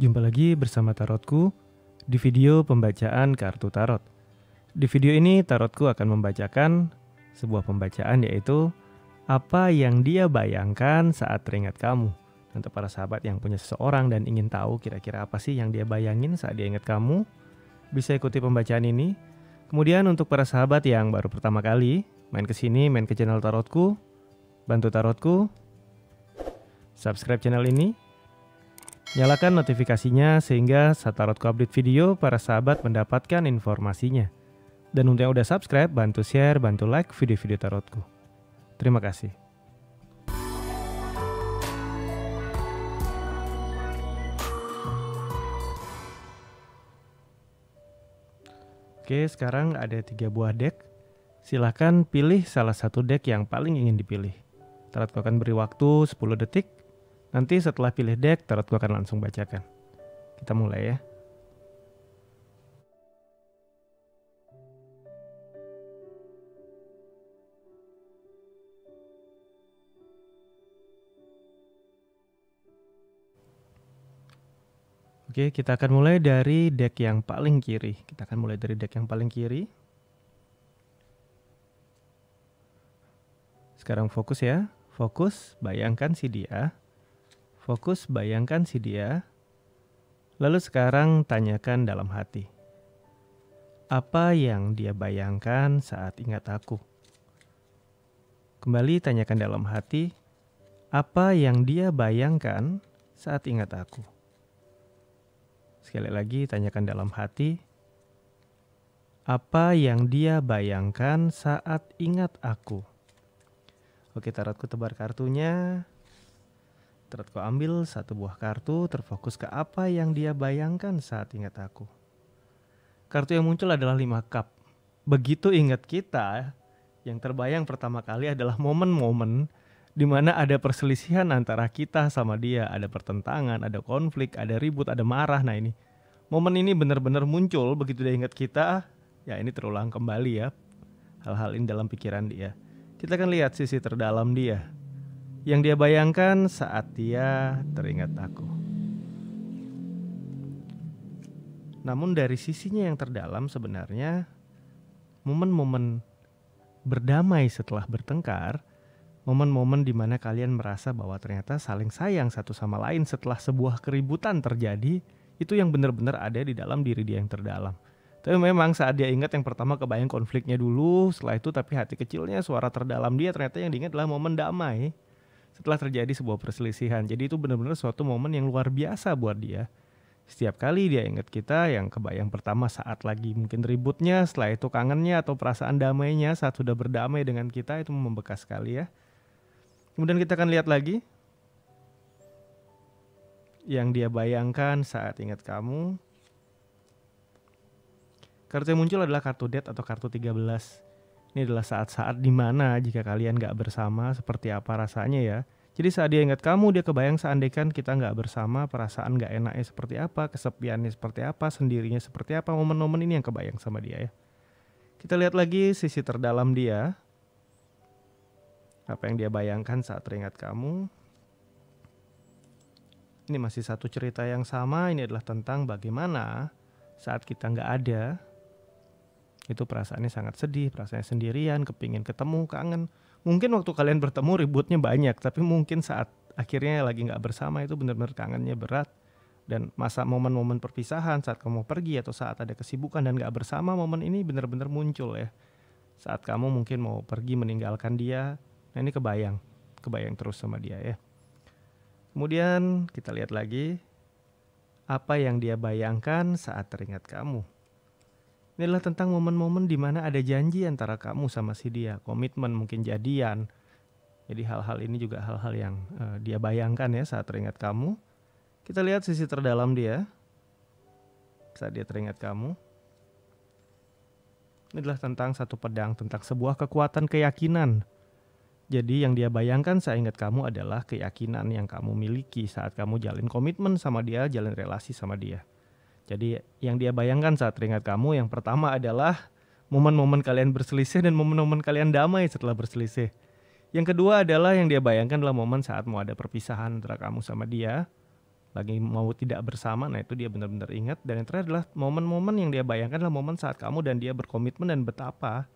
Jumpa lagi bersama Tarotku di video pembacaan kartu tarot. Di video ini Tarotku akan membacakan sebuah pembacaan, yaitu apa yang dia bayangkan saat teringat kamu. Untuk para sahabat yang punya seseorang dan ingin tahu kira-kira apa sih yang dia bayangin saat dia ingat kamu, bisa ikuti pembacaan ini. Kemudian untuk para sahabat yang baru pertama kali main ke sini, main ke channel Tarotku, bantu Tarotku subscribe channel ini, nyalakan notifikasinya sehingga saat Tarotku update video, para sahabat mendapatkan informasinya. Dan untuk yang udah subscribe, bantu share, bantu like video-video Tarotku. Terima kasih. Oke, sekarang ada 3 buah deck. Silahkan pilih salah satu deck yang paling ingin dipilih. Tarotku akan beri waktu 10 detik. Nanti setelah pilih deck, Tarotku akan langsung bacakan. Kita mulai ya. Oke, kita akan mulai dari deck yang paling kiri. Sekarang fokus ya. Fokus, bayangkan si dia. Lalu sekarang tanyakan dalam hati. Apa yang dia bayangkan saat ingat aku? Kembali tanyakan dalam hati. Apa yang dia bayangkan saat ingat aku? Sekali lagi tanyakan dalam hati. Apa yang dia bayangkan saat ingat aku? Oke, Tarotku tebar kartunya. Tarotku ambil satu buah kartu, terfokus ke apa yang dia bayangkan saat ingat aku. Kartu yang muncul adalah 5 cup. Begitu ingat kita, yang terbayang pertama kali adalah momen-momen di mana ada perselisihan antara kita sama dia, ada pertentangan, ada konflik, ada ribut, ada marah. Nah ini, momen ini benar-benar muncul begitu dia ingat kita, ya ini terulang kembali ya, hal-hal ini dalam pikiran dia. Kita akan lihat sisi terdalam dia, yang dia bayangkan saat dia teringat aku. Namun dari sisinya yang terdalam sebenarnya, momen-momen berdamai setelah bertengkar, momen-momen di mana kalian merasa bahwa ternyata saling sayang satu sama lain setelah sebuah keributan terjadi, itu yang benar-benar ada di dalam diri dia yang terdalam. Tapi memang saat dia ingat yang pertama kebayang konfliknya dulu, setelah itu tapi hati kecilnya, suara terdalam dia ternyata yang diingat adalah momen damai setelah terjadi sebuah perselisihan. Jadi itu benar-benar suatu momen yang luar biasa buat dia. Setiap kali dia ingat kita, yang kebayang pertama saat lagi mungkin ributnya, setelah itu kangennya atau perasaan damainya saat sudah berdamai dengan kita, itu membekas sekali ya. Kemudian kita akan lihat lagi yang dia bayangkan saat ingat kamu. Kartu yang muncul adalah kartu death atau kartu 13. Ini adalah saat-saat dimana jika kalian gak bersama seperti apa rasanya ya. Jadi saat dia ingat kamu, dia kebayang seandainya kita gak bersama, perasaan gak enaknya seperti apa, kesepiannya seperti apa, sendirinya seperti apa. Momen-momen ini yang kebayang sama dia ya. Kita lihat lagi sisi terdalam dia. Apa yang dia bayangkan saat teringat kamu. Ini masih satu cerita yang sama. Ini adalah tentang bagaimana saat kita gak ada, itu perasaannya sangat sedih, perasaannya sendirian, kepingin ketemu, kangen. Mungkin waktu kalian bertemu ributnya banyak, tapi mungkin saat akhirnya lagi gak bersama itu benar-benar kangennya berat. Dan masa momen-momen perpisahan saat kamu pergi atau saat ada kesibukan dan gak bersama, momen ini benar-benar muncul ya. Saat kamu mungkin mau pergi meninggalkan dia, nah ini kebayang terus sama dia ya. Kemudian kita lihat lagi apa yang dia bayangkan saat teringat kamu. Ini adalah tentang momen-momen di mana ada janji antara kamu sama si dia, komitmen, mungkin jadian. Jadi hal-hal ini juga hal-hal yang dia bayangkan ya saat teringat kamu. Kita lihat sisi terdalam dia saat dia teringat kamu. Ini adalah tentang satu pedang, tentang sebuah kekuatan keyakinan. Jadi yang dia bayangkan saat ingat kamu adalah keyakinan yang kamu miliki saat kamu jalin komitmen sama dia, jalin relasi sama dia. Jadi yang dia bayangkan saat teringat kamu, yang pertama adalah momen-momen kalian berselisih dan momen-momen kalian damai setelah berselisih. Yang kedua adalah yang dia bayangkan adalah momen saat mau ada perpisahan antara kamu sama dia. lagi mau tidak bersama, nah itu dia benar-benar ingat. Dan yang terakhir adalah momen-momen yang dia bayangkan adalah momen saat kamu dan dia berkomitmen dan betapa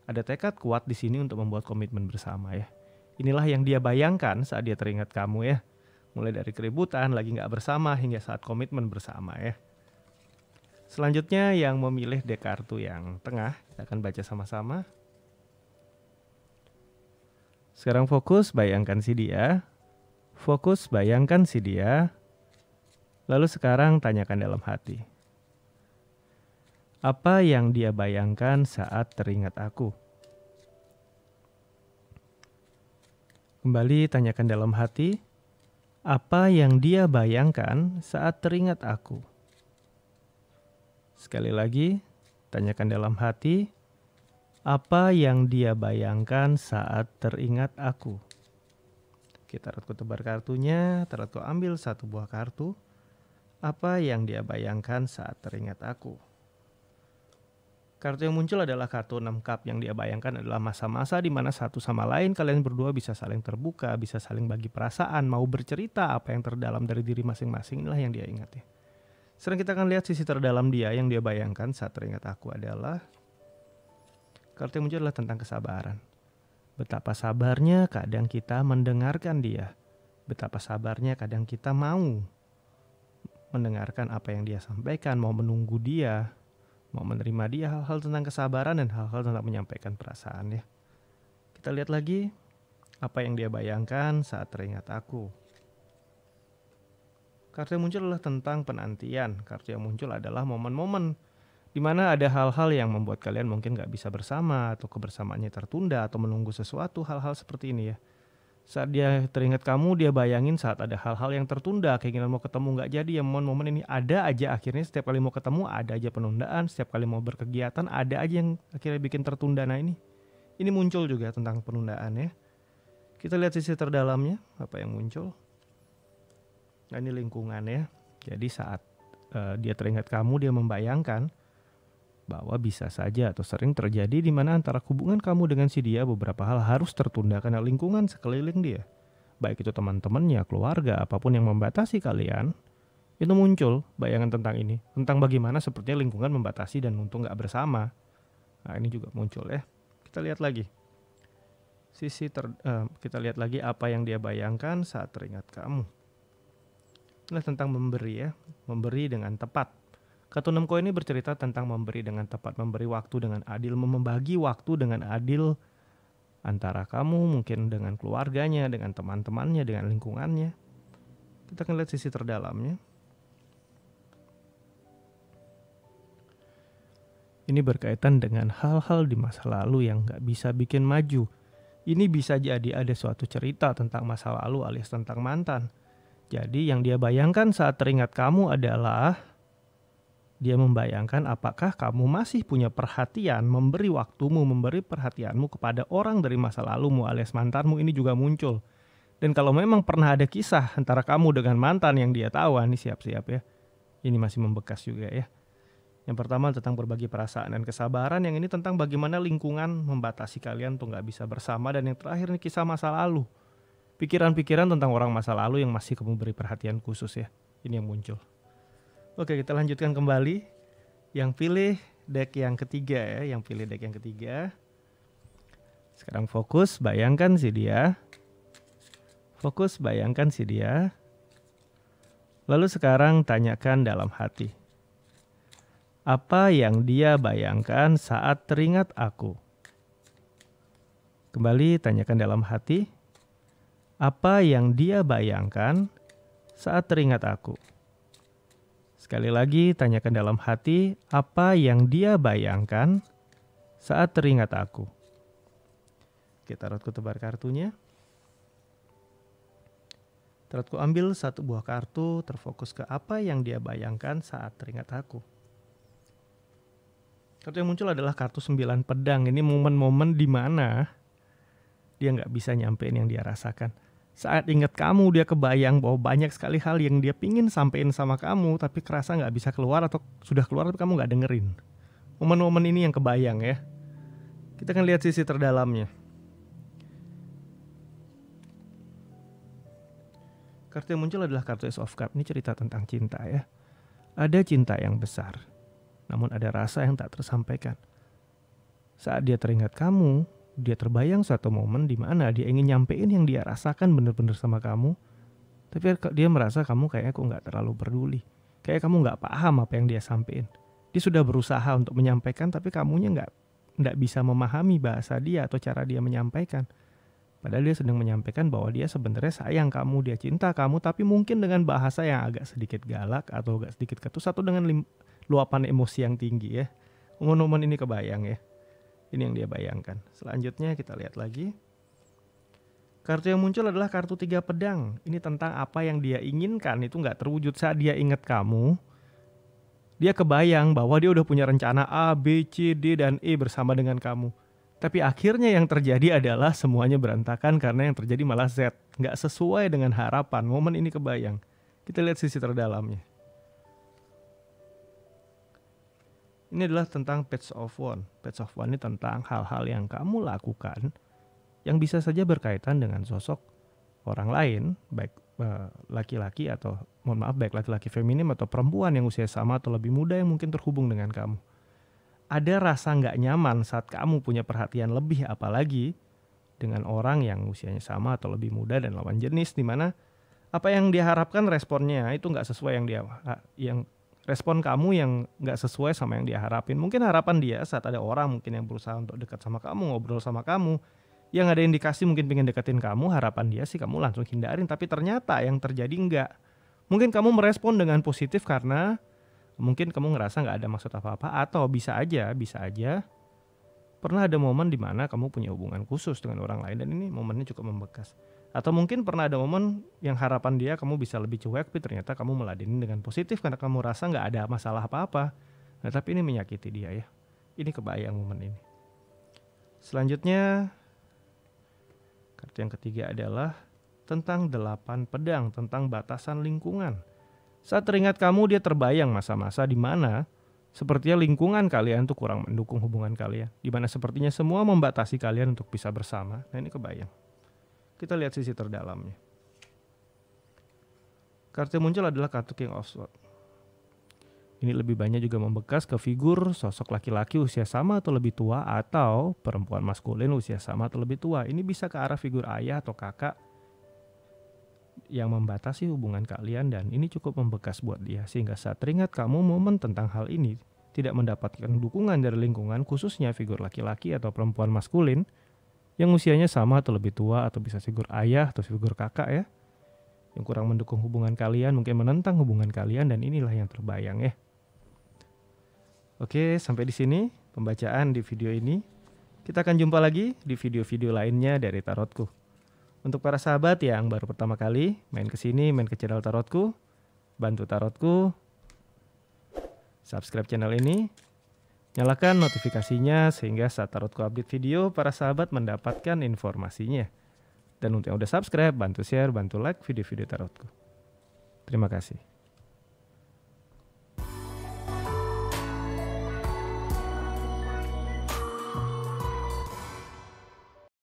ada tekad kuat di sini untuk membuat komitmen bersama ya. Inilah yang dia bayangkan saat dia teringat kamu ya. Mulai dari keributan, lagi nggak bersama, hingga saat komitmen bersama ya. Selanjutnya yang memilih dek kartu yang tengah, kita akan baca sama-sama. Sekarang fokus bayangkan si dia. Fokus bayangkan si dia. Lalu sekarang tanyakan dalam hati. Apa yang dia bayangkan saat teringat aku? Kembali tanyakan dalam hati. Apa yang dia bayangkan saat teringat aku? Sekali lagi, tanyakan dalam hati. Apa yang dia bayangkan saat teringat aku? Kita Tarotku tebar kartunya. Tarotku ambil satu buah kartu. Apa yang dia bayangkan saat teringat aku? Kartu yang muncul adalah kartu 6 cup. Yang dia bayangkan adalah masa-masa di mana satu sama lain kalian berdua bisa saling terbuka, bisa saling bagi perasaan, mau bercerita apa yang terdalam dari diri masing-masing. Inilah yang dia ingat ya. Sekarang kita akan lihat sisi terdalam dia. Yang dia bayangkan saat teringat aku adalah kartu yang muncul adalah tentang kesabaran. Betapa sabarnya kadang kita mendengarkan dia. Betapa sabarnya kadang kita mau mendengarkan apa yang dia sampaikan, mau menunggu dia, mau menerima dia, hal-hal tentang kesabaran dan hal-hal tentang menyampaikan perasaan ya. Kita lihat lagi apa yang dia bayangkan saat teringat aku. Kartu yang muncul adalah tentang penantian. Kartu yang muncul adalah momen-momen di mana ada hal-hal yang membuat kalian mungkin gak bisa bersama, atau kebersamaannya tertunda, atau menunggu sesuatu, hal-hal seperti ini ya. Saat dia teringat kamu, dia bayangin saat ada hal-hal yang tertunda, keinginan mau ketemu gak jadi, ya momen-momen ini ada aja akhirnya. Setiap kali mau ketemu ada aja penundaan, setiap kali mau berkegiatan ada aja yang akhirnya bikin tertunda. Nah ini muncul juga tentang penundaan ya. Kita lihat sisi terdalamnya, apa yang muncul. Nah ini lingkungan ya. Jadi saat dia teringat kamu, dia membayangkan bahwa bisa saja atau sering terjadi di mana antara hubungan kamu dengan si dia beberapa hal harus tertunda karena lingkungan sekeliling dia. Baik itu teman-temannya, keluarga, apapun yang membatasi kalian, itu muncul bayangan tentang ini. Tentang bagaimana sepertinya lingkungan membatasi dan untung gak bersama. Nah ini juga muncul ya. Kita lihat lagi. Kita lihat lagi apa yang dia bayangkan saat teringat kamu. Ini tentang memberi ya. Memberi dengan tepat. Kartu 6 koin ini bercerita tentang memberi dengan tepat, memberi waktu dengan adil, membagi waktu dengan adil antara kamu mungkin dengan keluarganya, dengan teman-temannya, dengan lingkungannya. Kita akan lihat sisi terdalamnya. Ini berkaitan dengan hal-hal di masa lalu yang gak bisa bikin maju. Ini bisa jadi ada suatu cerita tentang masa lalu alias tentang mantan. Jadi yang dia bayangkan saat teringat kamu adalah dia membayangkan apakah kamu masih punya perhatian, memberi waktumu, memberi perhatianmu kepada orang dari masa lalumu alias mantanmu. Ini juga muncul. Dan kalau memang pernah ada kisah antara kamu dengan mantan yang dia tahu, ini siap-siap ya. Ini masih membekas juga ya. Yang pertama tentang berbagi perasaan dan kesabaran. Yang ini tentang bagaimana lingkungan membatasi kalian untuk gak bisa bersama. Dan yang terakhir ini kisah masa lalu. Pikiran-pikiran tentang orang masa lalu yang masih kamu beri perhatian khusus ya. Ini yang muncul. Oke, kita lanjutkan kembali. Yang pilih deck yang ketiga ya, yang pilih deck yang ketiga. Sekarang fokus, bayangkan si dia. Fokus, bayangkan si dia. Lalu sekarang tanyakan dalam hati. Apa yang dia bayangkan saat teringat aku? Kembali tanyakan dalam hati. Apa yang dia bayangkan saat teringat aku? Sekali lagi, tanyakan dalam hati apa yang dia bayangkan saat teringat aku. Kita Tarotku tebar kartunya. Tarotku ambil satu buah kartu, terfokus ke apa yang dia bayangkan saat teringat aku. Kartu yang muncul adalah kartu 9 pedang. Ini momen-momen di mana dia nggak bisa nyampein yang dia rasakan. Saat ingat kamu, dia kebayang bahwa banyak sekali hal yang dia pingin sampein sama kamu, tapi kerasa gak bisa keluar atau sudah keluar tapi kamu gak dengerin. Momen-momen ini yang kebayang ya. Kita akan lihat sisi terdalamnya. Kartu yang muncul adalah kartu Ace of Cups. Ini cerita tentang cinta ya. Ada cinta yang besar, namun ada rasa yang tak tersampaikan. Saat dia teringat kamu, dia terbayang suatu momen di mana dia ingin nyampein yang dia rasakan bener-bener sama kamu. Tapi dia merasa kamu kayaknya kok gak terlalu peduli. Kayak kamu gak paham apa yang dia sampein. Dia sudah berusaha untuk menyampaikan, tapi kamunya gak bisa memahami bahasa dia atau cara dia menyampaikan. Padahal dia sedang menyampaikan bahwa dia sebenarnya sayang kamu, dia cinta kamu, tapi mungkin dengan bahasa yang agak sedikit galak atau agak sedikit ketus atau dengan luapan emosi yang tinggi ya. Momen-momen ini kebayang ya. Ini yang dia bayangkan. Selanjutnya kita lihat lagi. Kartu yang muncul adalah kartu 3 pedang. Ini tentang apa yang dia inginkan itu gak terwujud saat dia ingat kamu. Dia kebayang bahwa dia udah punya rencana A, B, C, D, dan E bersama dengan kamu. Tapi akhirnya yang terjadi adalah semuanya berantakan karena yang terjadi malah Z. Nggak sesuai dengan harapan. Momen ini kebayang. Kita lihat sisi terdalamnya. Ini adalah tentang Page of Wands. Page of Wands ini tentang hal-hal yang kamu lakukan yang bisa saja berkaitan dengan sosok orang lain, baik laki-laki atau baik laki-laki feminim atau perempuan yang usia sama atau lebih muda yang mungkin terhubung dengan kamu. Ada rasa nggak nyaman saat kamu punya perhatian lebih, apalagi dengan orang yang usianya sama atau lebih muda dan lawan jenis, di mana apa yang dia harapkan responnya itu nggak sesuai yang respon kamu yang nggak sesuai sama yang dia harapin. Mungkin harapan dia saat ada orang mungkin yang berusaha untuk dekat sama kamu, ngobrol sama kamu, yang ada indikasi mungkin pengen deketin kamu, harapan dia sih kamu langsung hindarin, tapi ternyata yang terjadi enggak. Mungkin kamu merespon dengan positif karena mungkin kamu ngerasa nggak ada maksud apa-apa, atau bisa aja pernah ada momen di mana kamu punya hubungan khusus dengan orang lain dan ini momennya cukup membekas. Atau mungkin pernah ada momen yang harapan dia kamu bisa lebih cuek, tapi ternyata kamu meladenin dengan positif karena kamu rasa nggak ada masalah apa-apa. Nah, tapi ini menyakiti dia ya. Ini kebayang momen ini. Selanjutnya, kartu yang ketiga adalah tentang 8 pedang, tentang batasan lingkungan. Saat teringat kamu, dia terbayang masa-masa di mana sepertinya lingkungan kalian tuh kurang mendukung hubungan kalian, di mana sepertinya semua membatasi kalian untuk bisa bersama. Nah, ini kebayang. Kita lihat sisi terdalamnya. Kartu yang muncul adalah kartu King of Swords. Ini lebih banyak juga membekas ke figur sosok laki-laki usia sama atau lebih tua, atau perempuan maskulin usia sama atau lebih tua. Ini bisa ke arah figur ayah atau kakak yang membatasi hubungan kalian, dan ini cukup membekas buat dia, sehingga saat teringat kamu momen tentang hal ini tidak mendapatkan dukungan dari lingkungan, khususnya figur laki-laki atau perempuan maskulin yang usianya sama atau lebih tua, atau bisa figur ayah atau figur kakak ya, yang kurang mendukung hubungan kalian, mungkin menentang hubungan kalian, dan inilah yang terbayang ya. Oke, sampai di sini pembacaan di video ini. Kita akan jumpa lagi di video-video lainnya dari Tarotku. Untuk para sahabat yang baru pertama kali main ke sini, main ke channel Tarotku, bantu Tarotku subscribe channel ini, nyalakan notifikasinya sehingga saat Tarotku update video, para sahabat mendapatkan informasinya. Dan untuk yang udah subscribe, bantu share, bantu like video-video Tarotku. Terima kasih.